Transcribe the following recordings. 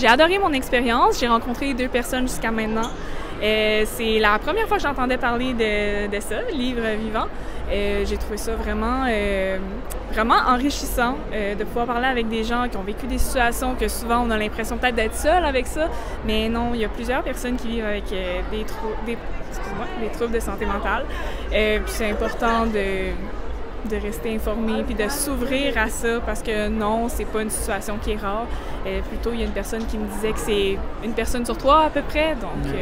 J'ai adoré mon expérience. J'ai rencontré 2 personnes jusqu'à maintenant. C'est la première fois que j'entendais parler de ça, livre vivant. J'ai trouvé ça vraiment, vraiment enrichissant de pouvoir parler avec des gens qui ont vécu des situations que souvent on a l'impression peut-être d'être seul avec ça, mais non, il y a plusieurs personnes qui vivent avec des troubles de santé mentale. Puis c'est important de rester informé puis de s'ouvrir à ça parce que non, c'est pas une situation qui est rare. Plutôt, il y a une personne qui me disait que c'est une personne sur 3 à peu près, donc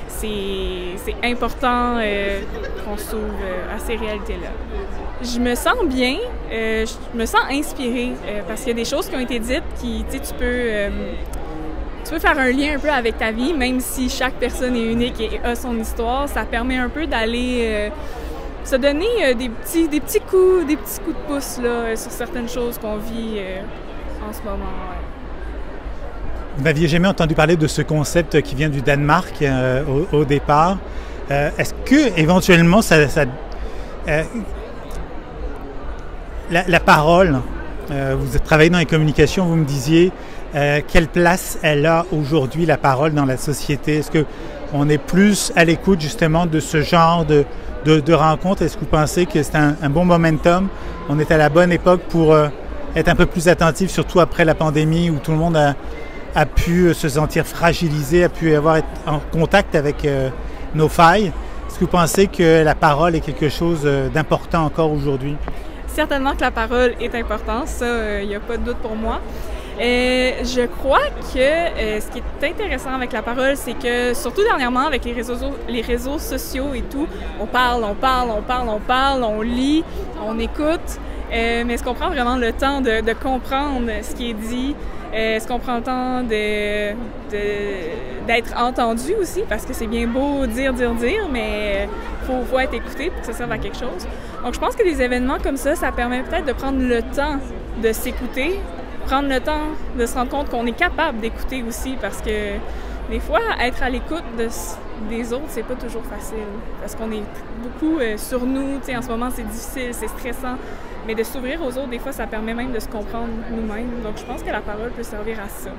c'est important qu'on s'ouvre à ces réalités-là. Je me sens bien, je me sens inspirée parce qu'il y a des choses qui ont été dites qui, tu sais, tu peux faire un lien un peu avec ta vie, même si chaque personne est unique et a son histoire. Ça permet un peu d'aller se donner des petits coups de pouce là, sur certaines choses qu'on vit en ce moment. Ouais. Vous n'aviez jamais entendu parler de ce concept qui vient du Danemark au départ. Est-ce que éventuellement la parole, vous travaillez dans les communications, vous me disiez quelle place elle a aujourd'hui la parole dans la société? Est-ce qu'on est plus à l'écoute justement de ce genre de rencontres? Est-ce que vous pensez que c'est un bon momentum? On est à la bonne époque pour être un peu plus attentif, surtout après la pandémie où tout le monde a pu se sentir fragilisé, a pu être en contact avec nos failles. Est-ce que vous pensez que la parole est quelque chose d'important encore aujourd'hui? Certainement que la parole est importante, ça, il n'y a pas de doute pour moi. Je crois que ce qui est intéressant avec la parole, c'est que, surtout dernièrement, avec les réseaux sociaux et tout, on parle, on lit, on écoute, mais est-ce qu'on prend vraiment le temps de comprendre ce qui est dit? Est-ce qu'on prend le temps d'être entendu aussi? Parce que c'est bien beau dire, mais faut être écouté pour que ça serve à quelque chose. Donc, je pense que des événements comme ça permet peut-être de prendre le temps de s'écouter, prendre le temps de se rendre compte qu'on est capable d'écouter aussi, parce que des fois, être à l'écoute des autres, c'est pas toujours facile, parce qu'on est beaucoup sur nous. Tu sais, en ce moment, c'est difficile, c'est stressant, mais de s'ouvrir aux autres, des fois, ça permet même de se comprendre nous-mêmes. Donc, je pense que la parole peut servir à ça.